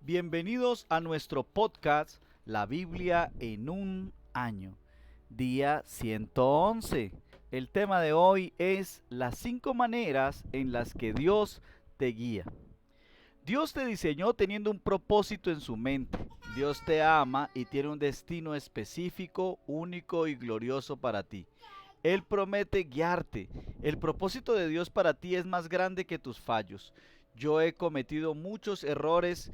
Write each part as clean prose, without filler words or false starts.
Bienvenidos a nuestro podcast La Biblia en un año, día 111. El tema de hoy es las 5 maneras en las que Dios te guía. Dios te diseñó teniendo un propósito en su mente. Dios te ama y tiene un destino específico, único y glorioso para ti. Él promete guiarte. El propósito de Dios para ti es más grande que tus fallos. Yo he cometido muchos errores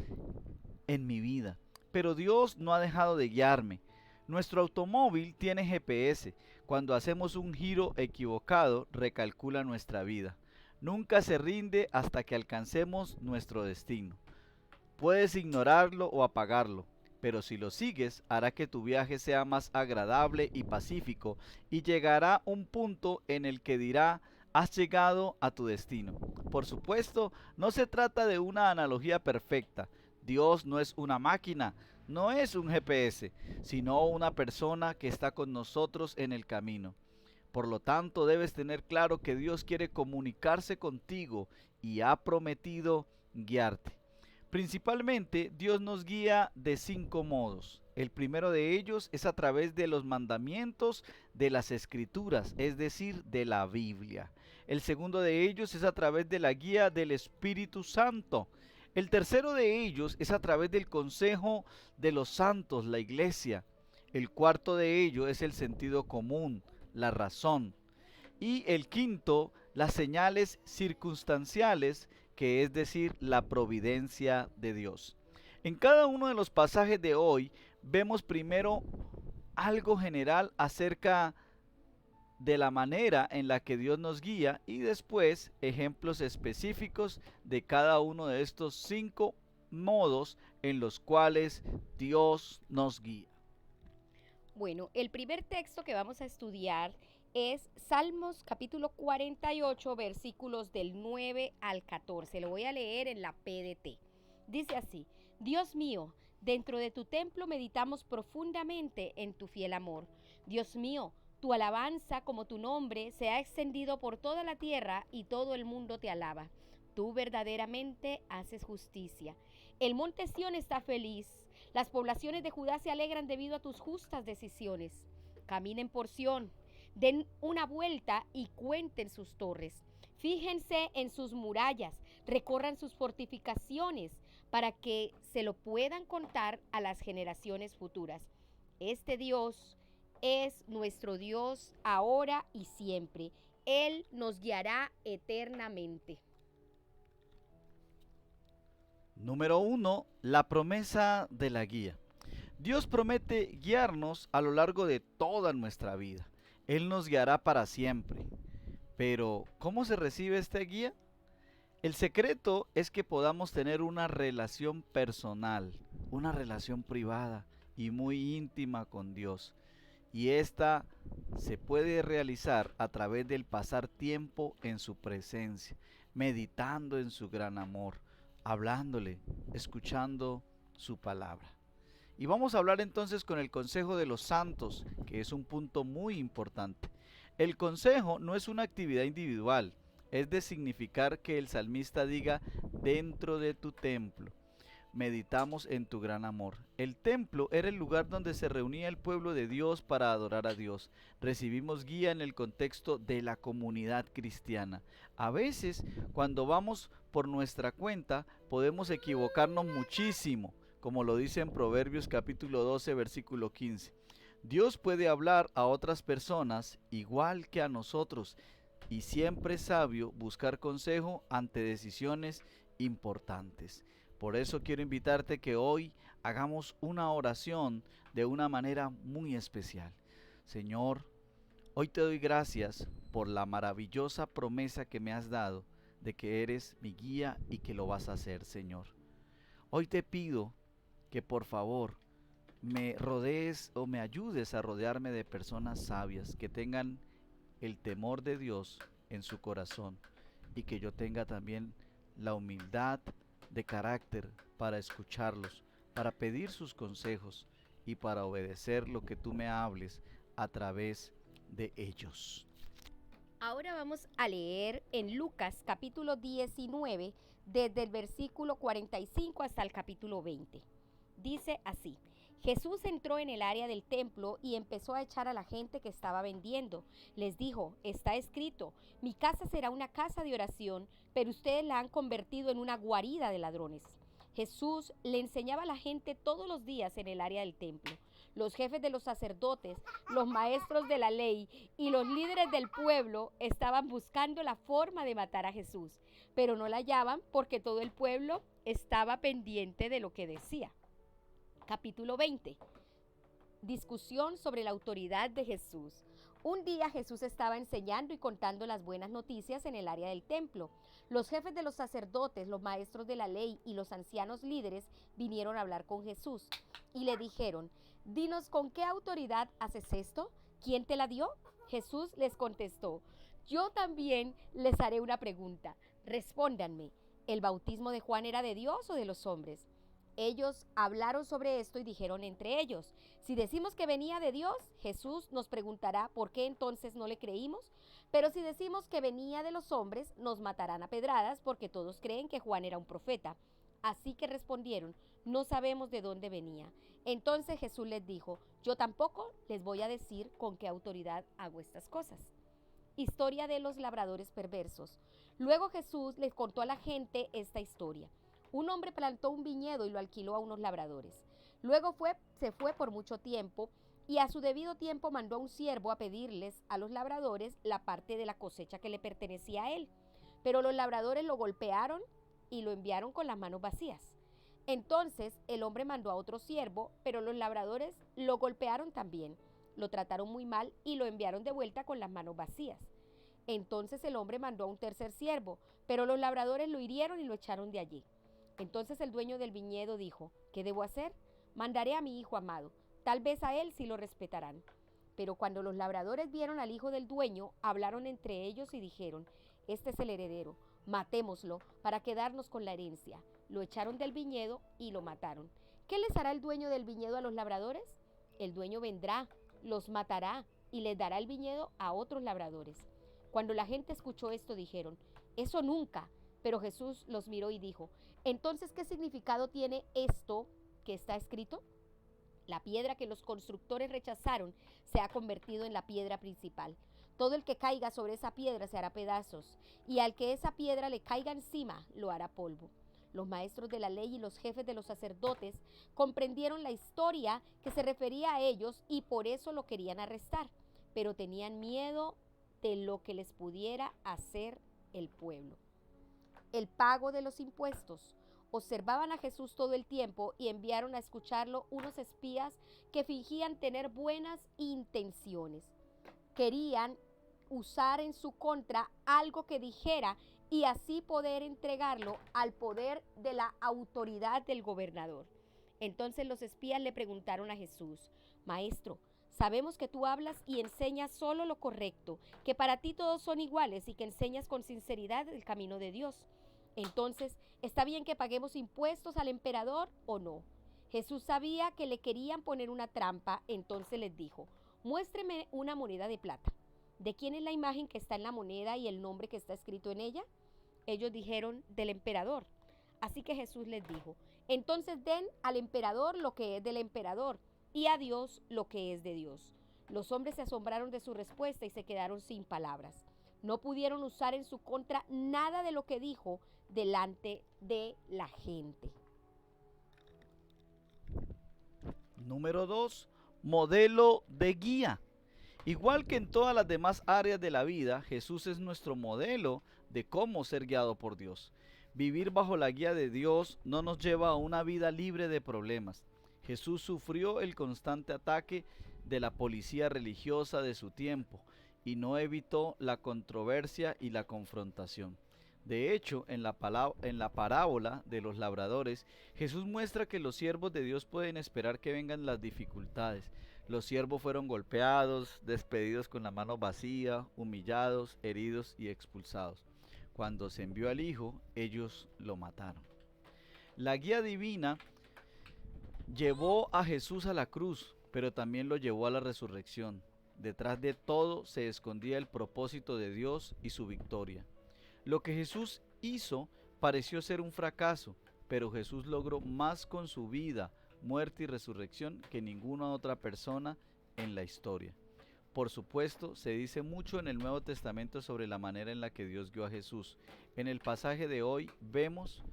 en mi vida, pero Dios no ha dejado de guiarme. Nuestro automóvil tiene GPS. Cuando hacemos un giro equivocado, recalcula nuestra vida. Nunca se rinde hasta que alcancemos nuestro destino. Puedes ignorarlo o apagarlo, pero si lo sigues, hará que tu viaje sea más agradable y pacífico, y llegará un punto en el que dirá: has llegado a tu destino. Por supuesto, no se trata de una analogía perfecta. Dios no es una máquina, no es un GPS, sino una persona que está con nosotros en el camino. Por lo tanto, debes tener claro que Dios quiere comunicarse contigo y ha prometido guiarte. Principalmente, Dios nos guía de 5 modos. El primero de ellos es a través de los mandamientos de las Escrituras, es decir, de la Biblia. El segundo de ellos es a través de la guía del Espíritu Santo. El tercero de ellos es a través del consejo de los santos, la iglesia. El cuarto de ellos es el sentido común, la razón. Y el quinto, las señales circunstanciales, que es decir, la providencia de Dios. En cada uno de los pasajes de hoy vemos primero algo general acerca de la manera en la que Dios nos guía y después ejemplos específicos de cada uno de estos 5 modos en los cuales Dios nos guía. Bueno, el primer texto que vamos a estudiar es Salmos capítulo 48, versículos del 9 al 14. Lo voy a leer en la PDT. Dice así: Dios mío, dentro de tu templo meditamos profundamente en tu fiel amor. Dios mío, tu alabanza como tu nombre se ha extendido por toda la tierra y todo el mundo te alaba. Tú verdaderamente haces justicia. El monte Sión está feliz. Las poblaciones de Judá se alegran debido a tus justas decisiones. Caminen por Sión, den una vuelta y cuenten sus torres. Fíjense en sus murallas, recorran sus fortificaciones para que se lo puedan contar a las generaciones futuras. Este Dios es nuestro Dios ahora y siempre. Él nos guiará eternamente. Número 1. La promesa de la guía. Dios promete guiarnos a lo largo de toda nuestra vida. Él nos guiará para siempre. Pero, ¿cómo se recibe esta guía? El secreto es que podamos tener una relación personal, una relación privada y muy íntima con Dios. Y esta se puede realizar a través del pasar tiempo en su presencia, meditando en su gran amor, hablándole, escuchando su palabra. Y vamos a hablar entonces con el consejo de los santos, que es un punto muy importante. El consejo no es una actividad individual, es de significar que el salmista diga: dentro de tu templo meditamos en tu gran amor. El templo era el lugar donde se reunía el pueblo de Dios para adorar a Dios. Recibimos guía en el contexto de la comunidad cristiana. A veces, cuando vamos por nuestra cuenta, podemos equivocarnos muchísimo, como lo dice en Proverbios capítulo 12, versículo 15. Dios puede hablar a otras personas igual que a nosotros, y siempre es sabio buscar consejo ante decisiones importantes. Por eso quiero invitarte que hoy hagamos una oración de una manera muy especial. Señor, hoy te doy gracias por la maravillosa promesa que me has dado de que eres mi guía y que lo vas a hacer, Señor. Hoy te pido que por favor me rodees o me ayudes a rodearme de personas sabias que tengan el temor de Dios en su corazón y que yo tenga también la humildad de carácter para escucharlos, para pedir sus consejos y para obedecer lo que tú me hables a través de ellos. Ahora vamos a leer en Lucas capítulo 19 desde el versículo 45 hasta el capítulo 20. Dice así: Jesús entró en el área del templo y empezó a echar a la gente que estaba vendiendo. Les dijo: está escrito, mi casa será una casa de oración, pero ustedes la han convertido en una guarida de ladrones. Jesús le enseñaba a la gente todos los días en el área del templo. Los jefes de los sacerdotes, los maestros de la ley y los líderes del pueblo estaban buscando la forma de matar a Jesús, pero no la hallaban porque todo el pueblo estaba pendiente de lo que decía. Capítulo 20. Discusión sobre la autoridad de Jesús. Un día Jesús estaba enseñando y contando las buenas noticias en el área del templo. Los jefes de los sacerdotes, los maestros de la ley y los ancianos líderes vinieron a hablar con Jesús y le dijeron: dinos, ¿con qué autoridad haces esto? ¿Quién te la dio? Jesús les contestó: yo también les haré una pregunta. Respóndanme, ¿el bautismo de Juan era de Dios o de los hombres? Ellos hablaron sobre esto y dijeron entre ellos: si decimos que venía de Dios, Jesús nos preguntará por qué entonces no le creímos. Pero si decimos que venía de los hombres, nos matarán a pedradas porque todos creen que Juan era un profeta. Así que respondieron: no sabemos de dónde venía. Entonces Jesús les dijo: yo tampoco les voy a decir con qué autoridad hago estas cosas. Historia de los labradores perversos. Luego Jesús les contó a la gente esta historia. Un hombre plantó un viñedo y lo alquiló a unos labradores. Luego se fue por mucho tiempo y a su debido tiempo mandó a un siervo a pedirles a los labradores la parte de la cosecha que le pertenecía a él. Pero los labradores lo golpearon y lo enviaron con las manos vacías. Entonces el hombre mandó a otro siervo, pero los labradores lo golpearon también. Lo trataron muy mal y lo enviaron de vuelta con las manos vacías. Entonces el hombre mandó a un tercer siervo, pero los labradores lo hirieron y lo echaron de allí. Entonces el dueño del viñedo dijo: ¿qué debo hacer? Mandaré a mi hijo amado, tal vez a él sí lo respetarán. Pero cuando los labradores vieron al hijo del dueño, hablaron entre ellos y dijeron: este es el heredero, matémoslo para quedarnos con la herencia. Lo echaron del viñedo y lo mataron. ¿Qué les hará el dueño del viñedo a los labradores? El dueño vendrá, los matará y les dará el viñedo a otros labradores. Cuando la gente escuchó esto, dijeron: eso nunca. Pero Jesús los miró y dijo: entonces, ¿qué significado tiene esto que está escrito? La piedra que los constructores rechazaron se ha convertido en la piedra principal. Todo el que caiga sobre esa piedra se hará pedazos, y al que esa piedra le caiga encima lo hará polvo. Los maestros de la ley y los jefes de los sacerdotes comprendieron la historia que se refería a ellos y por eso lo querían arrestar, pero tenían miedo de lo que les pudiera hacer el pueblo. El pago de los impuestos. Observaban a Jesús todo el tiempo y enviaron a escucharlo unos espías que fingían tener buenas intenciones. Querían usar en su contra algo que dijera y así poder entregarlo al poder de la autoridad del gobernador. Entonces los espías le preguntaron a Jesús: Maestro, sabemos que tú hablas y enseñas solo lo correcto, que para ti todos son iguales y que enseñas con sinceridad el camino de Dios. Entonces, ¿está bien que paguemos impuestos al emperador o no? Jesús sabía que le querían poner una trampa, entonces les dijo: muéstreme una moneda de plata. ¿De quién es la imagen que está en la moneda y el nombre que está escrito en ella? Ellos dijeron: del emperador. Así que Jesús les dijo: entonces den al emperador lo que es del emperador y a Dios lo que es de Dios. Los hombres se asombraron de su respuesta y se quedaron sin palabras. No pudieron usar en su contra nada de lo que dijo delante de la gente. Número 2. Modelo de guía. Igual que en todas las demás áreas de la vida, Jesús es nuestro modelo de cómo ser guiado por Dios. Vivir bajo la guía de Dios no nos lleva a una vida libre de problemas. Jesús sufrió el constante ataque de la policía religiosa de su tiempo y no evitó la controversia y la confrontación. De hecho, en la parábola de los labradores, Jesús muestra que los siervos de Dios pueden esperar que vengan las dificultades. Los siervos fueron golpeados, despedidos con la mano vacía, humillados, heridos y expulsados. Cuando se envió al Hijo, ellos lo mataron. La guía divina llevó a Jesús a la cruz, pero también lo llevó a la resurrección. Detrás de todo se escondía el propósito de Dios y su victoria. Lo que Jesús hizo pareció ser un fracaso, pero Jesús logró más con su vida, muerte y resurrección que ninguna otra persona en la historia. Por supuesto, se dice mucho en el Nuevo Testamento sobre la manera en la que Dios guió a Jesús. En el pasaje de hoy vemos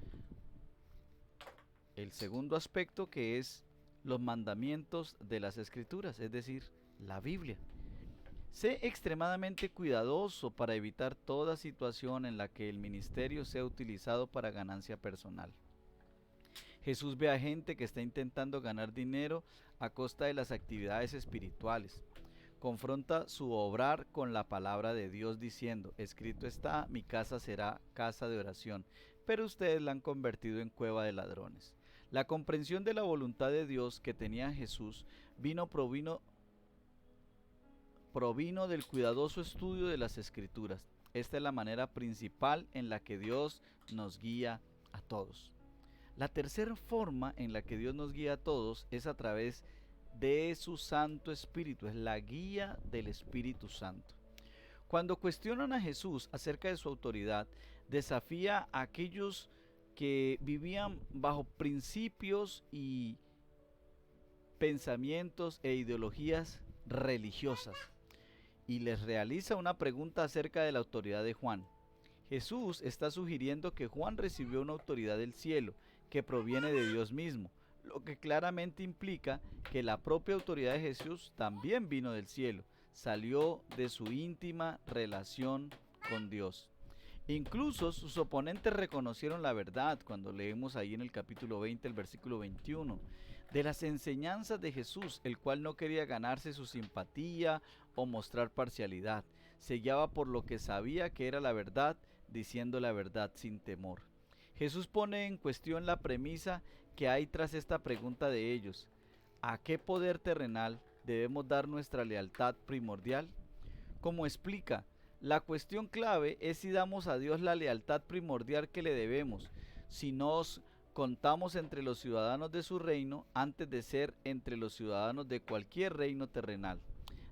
el segundo aspecto, que es los mandamientos de las Escrituras, es decir, la Biblia. Sé extremadamente cuidadoso para evitar toda situación en la que el ministerio sea utilizado para ganancia personal. Jesús ve a gente que está intentando ganar dinero a costa de las actividades espirituales. Confronta su obrar con la palabra de Dios diciendo: escrito está, mi casa será casa de oración, pero ustedes la han convertido en cueva de ladrones. La comprensión de la voluntad de Dios que tenía Jesús provino del cuidadoso estudio de las Escrituras. Esta es la manera principal en la que Dios nos guía a todos. La tercera forma en la que Dios nos guía a todos es a través de su Santo Espíritu, es la guía del Espíritu Santo. Cuando cuestionan a Jesús acerca de su autoridad, desafía a aquellos que vivían bajo principios y pensamientos e ideologías religiosas y les realiza una pregunta acerca de la autoridad de Juan. Jesús está sugiriendo que Juan recibió una autoridad del cielo que proviene de Dios mismo, lo que claramente implica que la propia autoridad de Jesús también vino del cielo, salió de su íntima relación con Dios. Incluso sus oponentes reconocieron la verdad cuando leemos ahí en el capítulo 20, el versículo 21, de las enseñanzas de Jesús, el cual no quería ganarse su simpatía o mostrar parcialidad. Se guiaba por lo que sabía que era la verdad, diciendo la verdad sin temor. Jesús pone en cuestión la premisa que hay tras esta pregunta de ellos: ¿a qué poder terrenal debemos dar nuestra lealtad primordial? Como explica, la cuestión clave es si damos a Dios la lealtad primordial que le debemos, si nos contamos entre los ciudadanos de su reino antes de ser entre los ciudadanos de cualquier reino terrenal.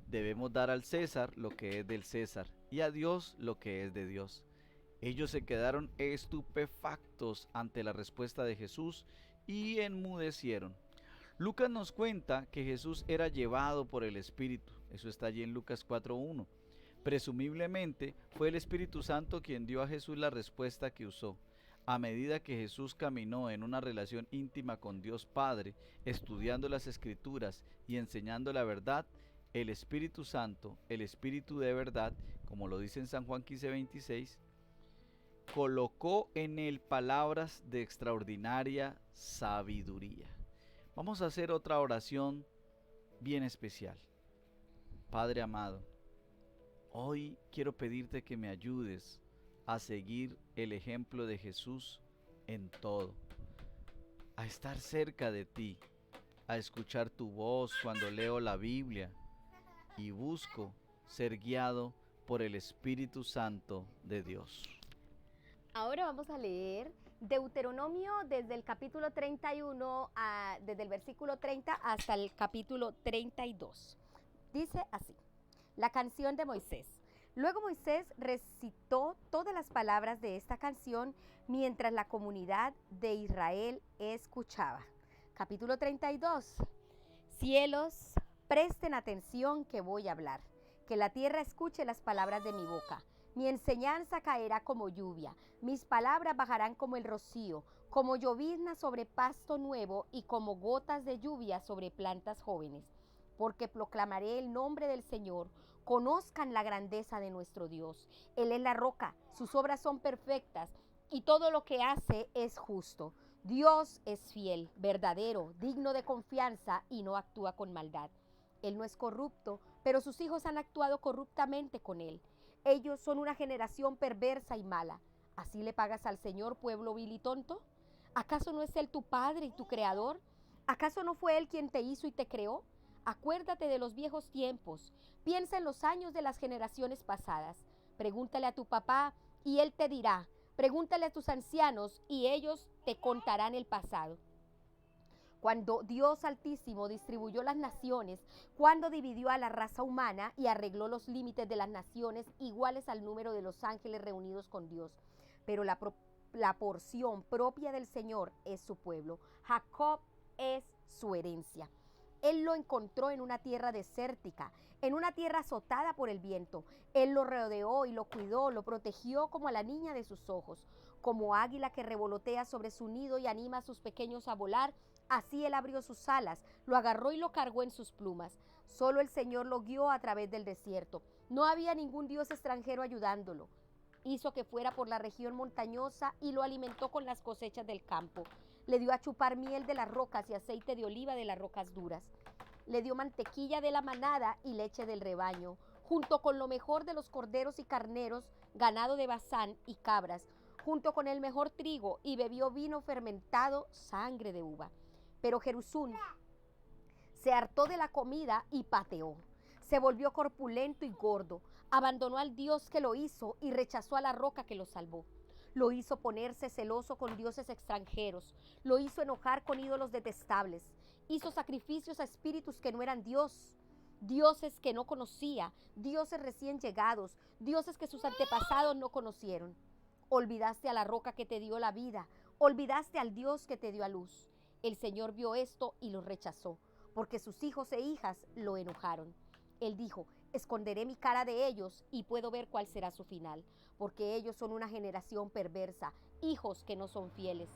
Debemos dar al César lo que es del César y a Dios lo que es de Dios. Ellos se quedaron estupefactos ante la respuesta de Jesús y enmudecieron. Lucas nos cuenta que Jesús era llevado por el Espíritu. Eso está allí en Lucas 4:1. Presumiblemente fue el Espíritu Santo quien dio a Jesús la respuesta que usó. A medida que Jesús caminó en una relación íntima con Dios Padre, estudiando las Escrituras y enseñando la verdad, el Espíritu Santo, el Espíritu de verdad, como lo dice en San Juan 15:26, colocó en él palabras de extraordinaria sabiduría. Vamos a hacer otra oración bien especial. Padre amado, hoy quiero pedirte que me ayudes a seguir el ejemplo de Jesús en todo, a estar cerca de ti, a escuchar tu voz cuando leo la Biblia y busco ser guiado por el Espíritu Santo de Dios. Ahora vamos a leer Deuteronomio desde el capítulo 31, desde el versículo 30 hasta el capítulo 32. Dice así: la canción de Moisés. Luego Moisés recitó todas las palabras de esta canción mientras la comunidad de Israel escuchaba. Capítulo 32. Cielos, presten atención que voy a hablar. Que la tierra escuche las palabras de mi boca. Mi enseñanza caerá como lluvia, mis palabras bajarán como el rocío, como llovizna sobre pasto nuevo y como gotas de lluvia sobre plantas jóvenes. Porque proclamaré el nombre del Señor, conozcan la grandeza de nuestro Dios. Él es la roca, sus obras son perfectas y todo lo que hace es justo. Dios es fiel, verdadero, digno de confianza y no actúa con maldad. Él no es corrupto, pero sus hijos han actuado corruptamente con él. Ellos son una generación perversa y mala. ¿Así le pagas al Señor, pueblo vil y tonto? ¿Acaso no es Él tu Padre y tu Creador? ¿Acaso no fue Él quien te hizo y te creó? Acuérdate de los viejos tiempos. Piensa en los años de las generaciones pasadas. Pregúntale a tu papá y él te dirá. Pregúntale a tus ancianos y ellos te contarán el pasado. Cuando Dios Altísimo distribuyó las naciones, cuando dividió a la raza humana y arregló los límites de las naciones iguales al número de los ángeles reunidos con Dios. Pero la la porción propia del Señor es su pueblo. Jacob es su herencia. Él lo encontró en una tierra desértica, en una tierra azotada por el viento. Él lo rodeó y lo cuidó, lo protegió como a la niña de sus ojos. Como águila que revolotea sobre su nido y anima a sus pequeños a volar, así él abrió sus alas, lo agarró y lo cargó en sus plumas. Solo el Señor lo guió a través del desierto. No había ningún dios extranjero ayudándolo. Hizo que fuera por la región montañosa y lo alimentó con las cosechas del campo. Le dio a chupar miel de las rocas y aceite de oliva de las rocas duras. Le dio mantequilla de la manada y leche del rebaño, junto con lo mejor de los corderos y carneros, ganado de Basán y cabras, junto con el mejor trigo, y bebió vino fermentado, sangre de uva. Pero Jerusún se hartó de la comida y pateó. Se volvió corpulento y gordo. Abandonó al Dios que lo hizo y rechazó a la roca que lo salvó. Lo hizo ponerse celoso con dioses extranjeros. Lo hizo enojar con ídolos detestables. Hizo sacrificios a espíritus que no eran Dios. Dioses que no conocía, dioses recién llegados, dioses que sus antepasados no conocieron. Olvidaste a la roca que te dio la vida. Olvidaste al Dios que te dio a luz. El Señor vio esto y lo rechazó, porque sus hijos e hijas lo enojaron. Él dijo: esconderé mi cara de ellos y puedo ver cuál será su final, porque ellos son una generación perversa, hijos que no son fieles.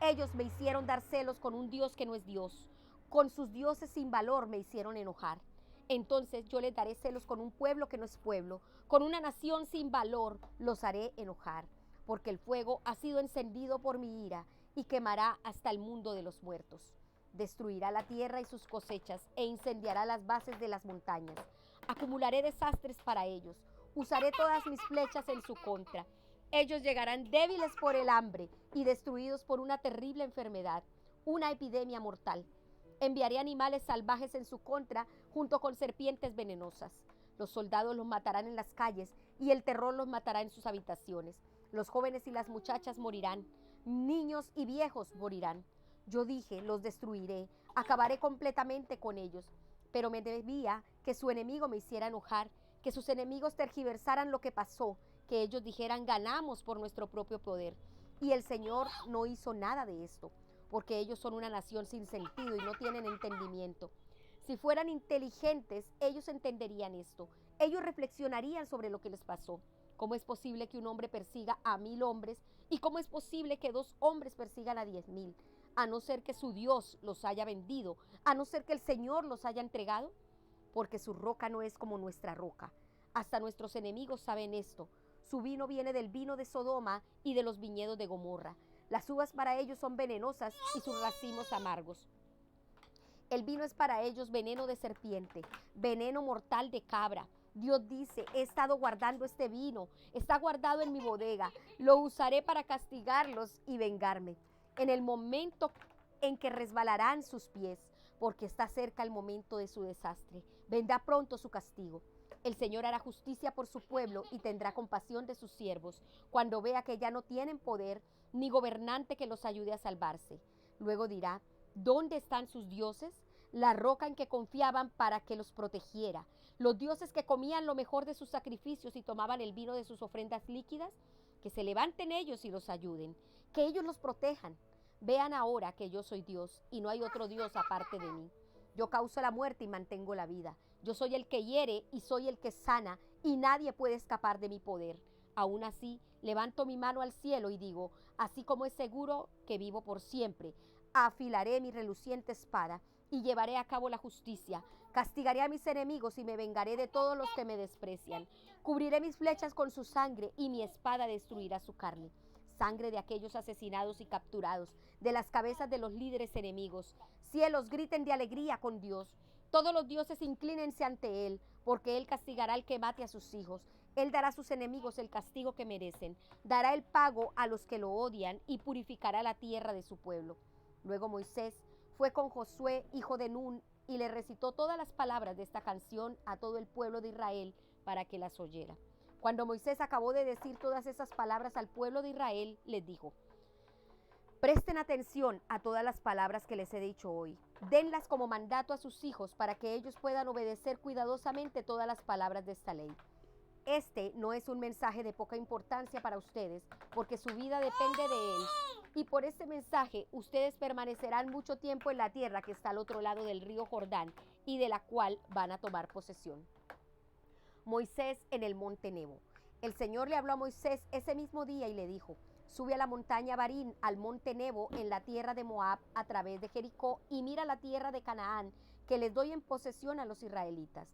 Ellos me hicieron dar celos con un Dios que no es Dios. Con sus dioses sin valor me hicieron enojar. Entonces yo les daré celos con un pueblo que no es pueblo, con una nación sin valor los haré enojar, porque el fuego ha sido encendido por mi ira y quemará hasta el mundo de los muertos. Destruirá la tierra y sus cosechas e incendiará las bases de las montañas. Acumularé desastres para ellos. Usaré todas mis flechas en su contra. Ellos llegarán débiles por el hambre y destruidos por una terrible enfermedad, una epidemia mortal. Enviaré animales salvajes en su contra junto con serpientes venenosas. Los soldados los matarán en las calles y el terror los matará en sus habitaciones. Los jóvenes y las muchachas morirán. Niños y viejos morirán. Yo dije: los destruiré, acabaré completamente con ellos. Pero me debía que su enemigo me hiciera enojar, que sus enemigos tergiversaran lo que pasó, que ellos dijeran: ganamos por nuestro propio poder. Y el Señor no hizo nada de esto, porque ellos son una nación sin sentido y no tienen entendimiento. Si fueran inteligentes, ellos entenderían esto. Ellos reflexionarían sobre lo que les pasó. ¿Cómo es posible que un hombre persiga a 1000 hombres? ¿Y cómo es posible que 2 hombres persigan a 10,000? A no ser que su Dios los haya vendido, a no ser que el Señor los haya entregado, porque su roca no es como nuestra roca. Hasta nuestros enemigos saben esto. Su vino viene del vino de Sodoma y de los viñedos de Gomorra. Las uvas para ellos son venenosas y sus racimos amargos. El vino es para ellos veneno de serpiente, veneno mortal de cabra. Dios dice: he estado guardando este vino, está guardado en mi bodega, lo usaré para castigarlos y vengarme. En el momento en que resbalarán sus pies, porque está cerca el momento de su desastre. Vendrá pronto su castigo. El Señor hará justicia por su pueblo y tendrá compasión de sus siervos, cuando vea que ya no tienen poder ni gobernante que los ayude a salvarse. Luego dirá: ¿dónde están sus dioses? La roca en que confiaban para que los protegiera. Los dioses que comían lo mejor de sus sacrificios y tomaban el vino de sus ofrendas líquidas. Que se levanten ellos y los ayuden, que ellos los protejan. Vean ahora que yo soy Dios y no hay otro Dios aparte de mí. Yo causo la muerte y mantengo la vida. Yo soy el que hiere y soy el que sana, y nadie puede escapar de mi poder. Aún así, levanto mi mano al cielo y digo: así como es seguro que vivo por siempre, afilaré mi reluciente espada y llevaré a cabo la justicia. Castigaré a mis enemigos y me vengaré de todos los que me desprecian. Cubriré mis flechas con su sangre y mi espada destruirá su carne. Sangre de aquellos asesinados y capturados, de las cabezas de los líderes enemigos. Cielos, griten de alegría con Dios. Todos los dioses inclínense ante Él, porque Él castigará al que mate a sus hijos. Él dará a sus enemigos el castigo que merecen. Dará el pago a los que lo odian y purificará la tierra de su pueblo. Luego Moisés fue con Josué, hijo de Nun, y le recitó todas las palabras de esta canción a todo el pueblo de Israel para que las oyera. Cuando Moisés acabó de decir todas esas palabras al pueblo de Israel, les dijo: presten atención a todas las palabras que les he dicho hoy. Denlas como mandato a sus hijos para que ellos puedan obedecer cuidadosamente todas las palabras de esta ley. Este no es un mensaje de poca importancia para ustedes, porque su vida depende de él. Y por este mensaje, ustedes permanecerán mucho tiempo en la tierra que está al otro lado del río Jordán y de la cual van a tomar posesión. Moisés en el monte Nebo. El Señor le habló a Moisés ese mismo día y le dijo: sube a la montaña Barín, al monte Nebo, en la tierra de Moab, a través de Jericó, y mira la tierra de Canaán, que les doy en posesión a los israelitas.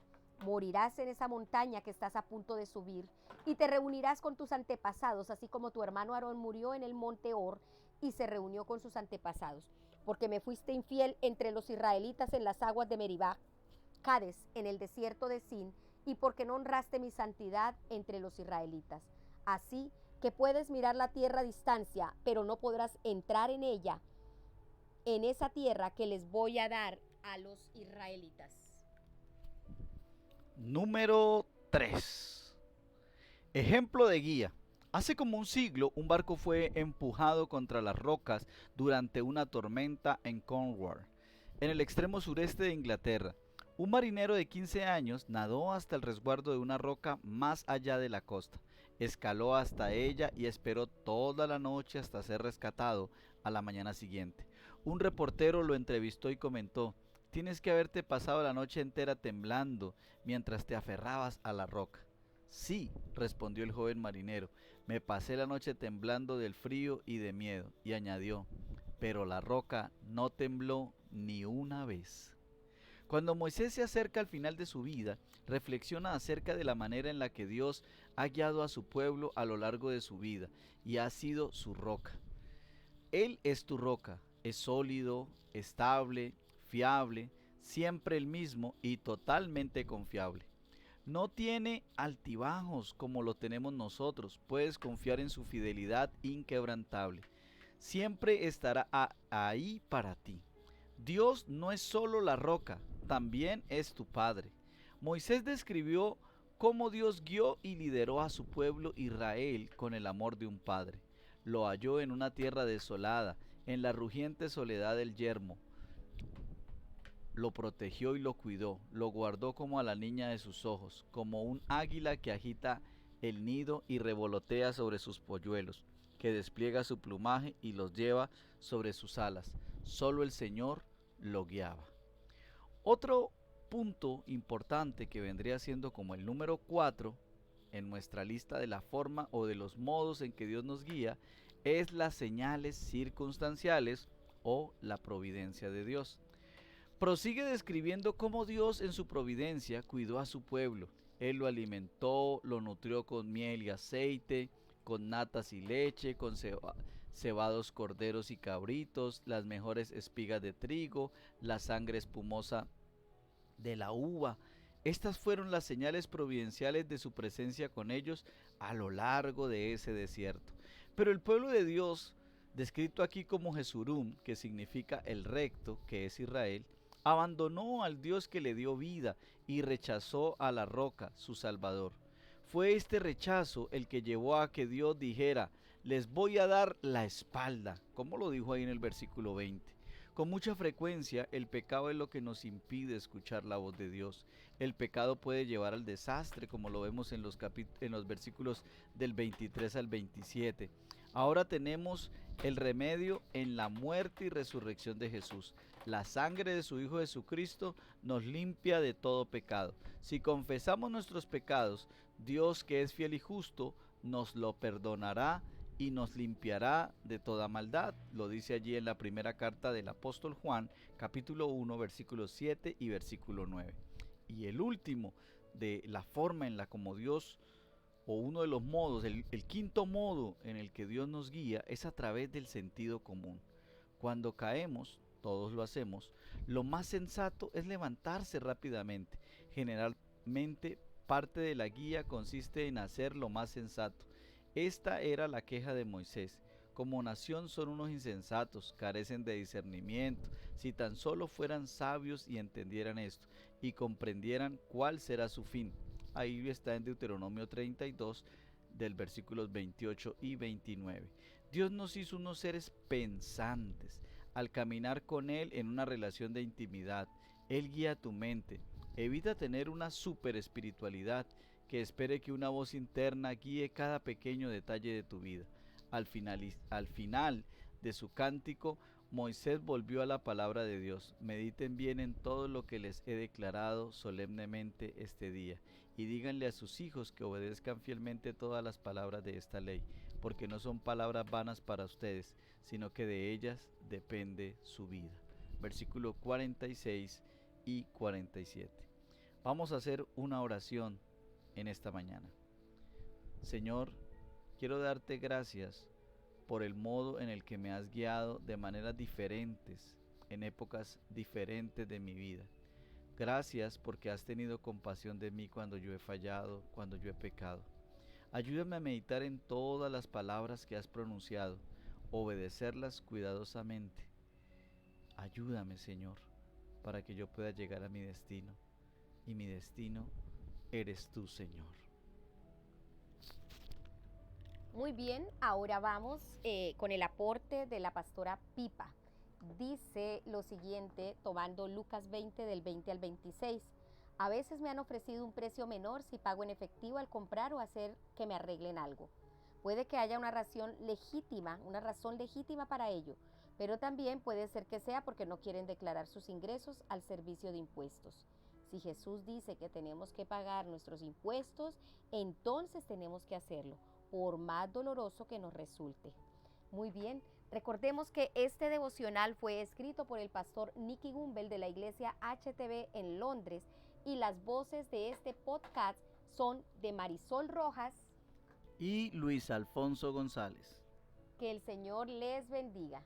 Morirás en esa montaña que estás a punto de subir, y te reunirás con tus antepasados, así como tu hermano Aarón murió en el monte Hor y se reunió con sus antepasados, porque me fuiste infiel entre los israelitas en las aguas de Meribá, Cades, en el desierto de Sin, y porque no honraste mi santidad entre los israelitas. Así que puedes mirar la tierra a distancia, pero no podrás entrar en ella, en esa tierra que les voy a dar a los israelitas. Número 3. Ejemplo de guía. Hace como un siglo, un barco fue empujado contra las rocas durante una tormenta en Cornwall, en el extremo sureste de Inglaterra. Un marinero de 15 años nadó hasta el resguardo de una roca más allá de la costa, escaló hasta ella y esperó toda la noche hasta ser rescatado a la mañana siguiente. Un reportero lo entrevistó y comentó: tienes que haberte pasado la noche entera temblando mientras te aferrabas a la roca. Sí, respondió el joven marinero, me pasé la noche temblando del frío y de miedo, y añadió, pero la roca no tembló ni una vez. Cuando Moisés se acerca al final de su vida, reflexiona acerca de la manera en la que Dios ha guiado a su pueblo a lo largo de su vida y ha sido su roca. Él es tu roca, es sólido, estable, fiable, siempre el mismo y totalmente confiable. No tiene altibajos como lo tenemos nosotros, puedes confiar en su fidelidad inquebrantable. Siempre estará ahí para ti. Dios no es solo la roca, también es tu Padre. Moisés describió cómo Dios guió y lideró a su pueblo Israel con el amor de un padre. Lo halló en una tierra desolada, en la rugiente soledad del yermo. Lo protegió y lo cuidó, lo guardó como a la niña de sus ojos, como un águila que agita el nido y revolotea sobre sus polluelos, que despliega su plumaje y los lleva sobre sus alas. Solo el Señor lo guiaba. Otro punto importante que vendría siendo como el número 4 en nuestra lista de la forma o de los modos en que Dios nos guía es las señales circunstanciales o la providencia de Dios. Prosigue describiendo cómo Dios en su providencia cuidó a su pueblo. Él lo alimentó, lo nutrió con miel y aceite, con natas y leche, con cebados corderos y cabritos, las mejores espigas de trigo, la sangre espumosa de la uva. Estas fueron las señales providenciales de su presencia con ellos a lo largo de ese desierto. Pero el pueblo de Dios, descrito aquí como Jesurum, que significa el recto, que es Israel, abandonó al Dios que le dio vida y rechazó a la roca, su Salvador. Fue este rechazo el que llevó a que Dios dijera, les voy a dar la espalda, como lo dijo ahí en el versículo 20. Con mucha frecuencia el pecado es lo que nos impide escuchar la voz de Dios. El pecado puede llevar al desastre, como lo vemos en los versículos del 23 al 27. Ahora tenemos el remedio en la muerte y resurrección de Jesús. La sangre de su Hijo Jesucristo nos limpia de todo pecado. Si confesamos nuestros pecados, Dios, que es fiel y justo, nos lo perdonará y nos limpiará de toda maldad. Lo dice allí en la primera carta del apóstol Juan, capítulo 1, versículos 7 y versículo 9. Y el último de la forma en la como Dios, o uno de los modos, el quinto modo en el que Dios nos guía, es a través del sentido común. Cuando caemos, todos lo hacemos, lo más sensato es levantarse rápidamente. Generalmente parte de la guía consiste en hacer lo más sensato. Esta era la queja de Moisés. Como nación son unos insensatos, carecen de discernimiento. Si tan solo fueran sabios y entendieran esto, y comprendieran cuál será su fin. Ahí está en Deuteronomio 32, del versículos 28 y 29. Dios nos hizo unos seres pensantes. Al caminar con Él en una relación de intimidad, Él guía tu mente. Evita tener una super espiritualidad que espere que una voz interna guíe cada pequeño detalle de tu vida. Al final de su cántico, Moisés volvió a la palabra de Dios. Mediten bien en todo lo que les he declarado solemnemente este día, y díganle a sus hijos que obedezcan fielmente todas las palabras de esta ley, porque no son palabras vanas para ustedes, sino que de ellas depende su vida. Versículo 46 y 47. Vamos a hacer una oración en esta mañana. Señor, quiero darte gracias por el modo en el que me has guiado de maneras diferentes, en épocas diferentes de mi vida. Gracias porque has tenido compasión de mí cuando yo he fallado, cuando yo he pecado. Ayúdame a meditar en todas las palabras que has pronunciado, obedecerlas cuidadosamente. Ayúdame, Señor, para que yo pueda llegar a mi destino, y mi destino eres tú, Señor. Muy bien, ahora vamos con el aporte de la pastora Pipa. Dice lo siguiente, tomando Lucas 20 del 20 al 26. A veces me han ofrecido un precio menor si pago en efectivo al comprar o hacer que me arreglen algo. Puede que haya una razón legítima para ello, pero también puede ser que sea porque no quieren declarar sus ingresos al servicio de impuestos. Si Jesús dice que tenemos que pagar nuestros impuestos, entonces tenemos que hacerlo, por más doloroso que nos resulte. Muy bien, recordemos que este devocional fue escrito por el pastor Nicky Gumbel de la iglesia HTB en Londres, y las voces de este podcast son de Marisol Rojas y Luis Alfonso González. Que el Señor les bendiga.